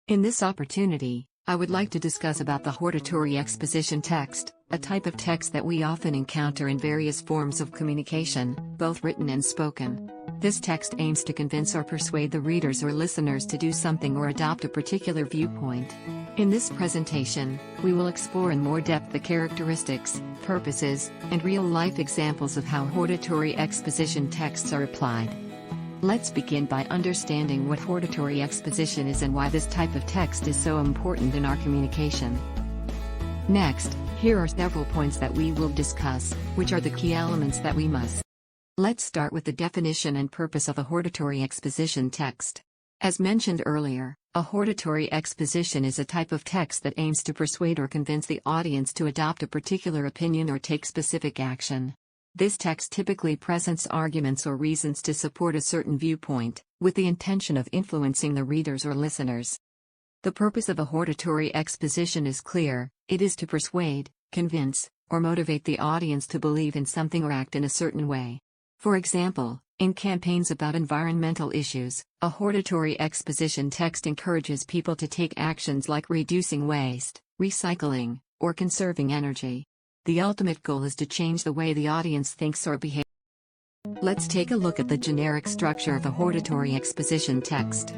In this opportunity, I would like to discuss about the hortatory exposition text, a type of text that we often encounter in various forms of communication, both written and spoken. This text aims to convince or persuade the readers or listeners to do something or adopt a particular viewpoint. In this presentation, we will explore in more depth the characteristics, purposes, and real-life examples of how hortatory exposition texts are applied. Let's begin by understanding what hortatory exposition is and why this type of text is so important in our communication. Next, here are several points that we will discuss, which are the key elements that we must. Let's start with the definition and purpose of a hortatory exposition text. As mentioned earlier, a hortatory exposition is a type of text that aims to persuade or convince the audience to adopt a particular opinion or take specific action. This text typically presents arguments or reasons to support a certain viewpoint, with the intention of influencing the readers or listeners. The purpose of a hortatory exposition is clear: it is to persuade, convince, or motivate the audience to believe in something or act in a certain way. For example, in campaigns about environmental issues, a hortatory exposition text encourages people to take actions like reducing waste, recycling, or conserving energy. The ultimate goal is to change the way the audience thinks or behaves. Let's take a look at the generic structure of a hortatory exposition text.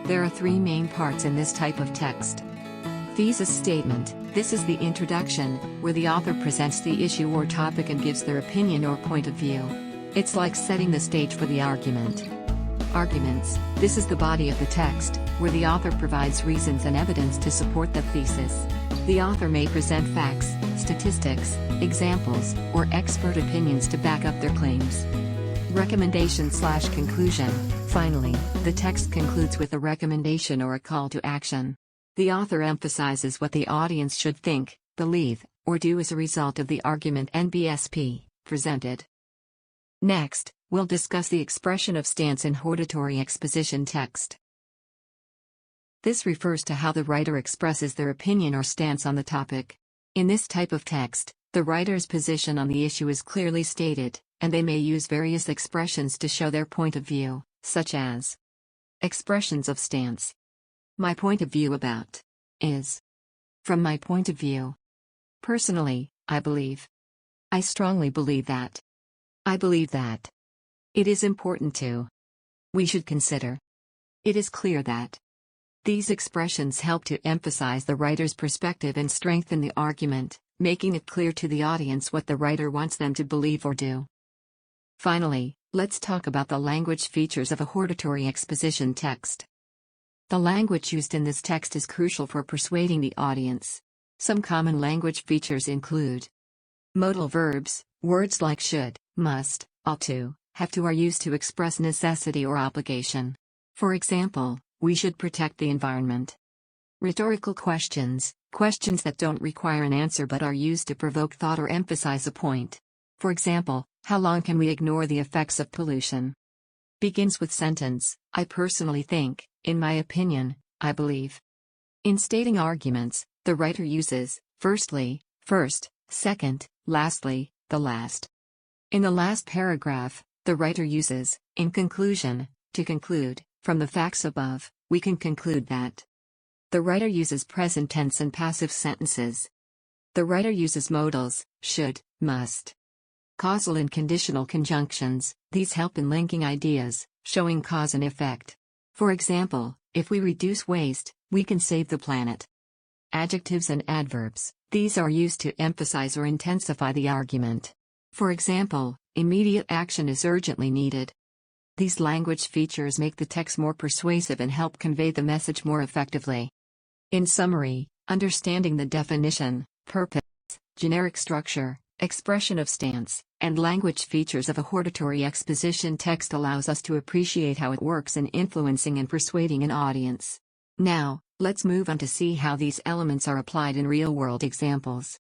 There are three main parts in this type of text. Thesis statement: this is the introduction, where the author presents the issue or topic and gives their opinion or point of view. It's like setting the stage for the argument. Arguments: this is the body of the text, where the author provides reasons and evidence to support the thesis. The author may present facts, statistics, examples, or expert opinions to back up their claims. Recommendation/conclusion: finally, the text concludes with a recommendation or a call to action. The author emphasizes what the audience should think, believe, or do as a result of the argument NBSP presented. Next, we'll discuss the expression of stance in hortatory exposition text. This refers to how the writer expresses their opinion or stance on the topic. In this type of text, the writer's position on the issue is clearly stated, and they may use various expressions to show their point of view, such as expressions of stance. My point of view about is. From my point of view. Personally, I believe. I strongly believe that. I believe that. It is important to. We should consider. It is clear that. These expressions help to emphasize the writer's perspective and strengthen the argument, making it clear to the audience what the writer wants them to believe or do. Finally, let's talk about the language features of a hortatory exposition text. The language used in this text is crucial for persuading the audience. Some common language features include modal verbs. Words like should, must, ought to, have to are used to express necessity or obligation. For example, we should protect the environment. Rhetorical questions, questions that don't require an answer but are used to provoke thought or emphasize a point. For example, how long can we ignore the effects of pollution? Begins with sentence: I personally think, in my opinion, I believe. In stating arguments, the writer uses firstly, first, second, lastly, the last. In the last paragraph, the writer uses in conclusion, to conclude. From the facts above, we can conclude that. The writer uses present tense and passive sentences. The writer uses modals, should, must. Causal and conditional conjunctions, these help in linking ideas, showing cause and effect. For example, if we reduce waste, we can save the planet. Adjectives and adverbs, these are used to emphasize or intensify the argument. For example, immediate action is urgently needed. These language features make the text more persuasive and help convey the message more effectively. In summary, understanding the definition, purpose, generic structure, expression of stance, and language features of a hortatory exposition text allows us to appreciate how it works in influencing and persuading an audience. Now, let's move on to see how these elements are applied in real-world examples.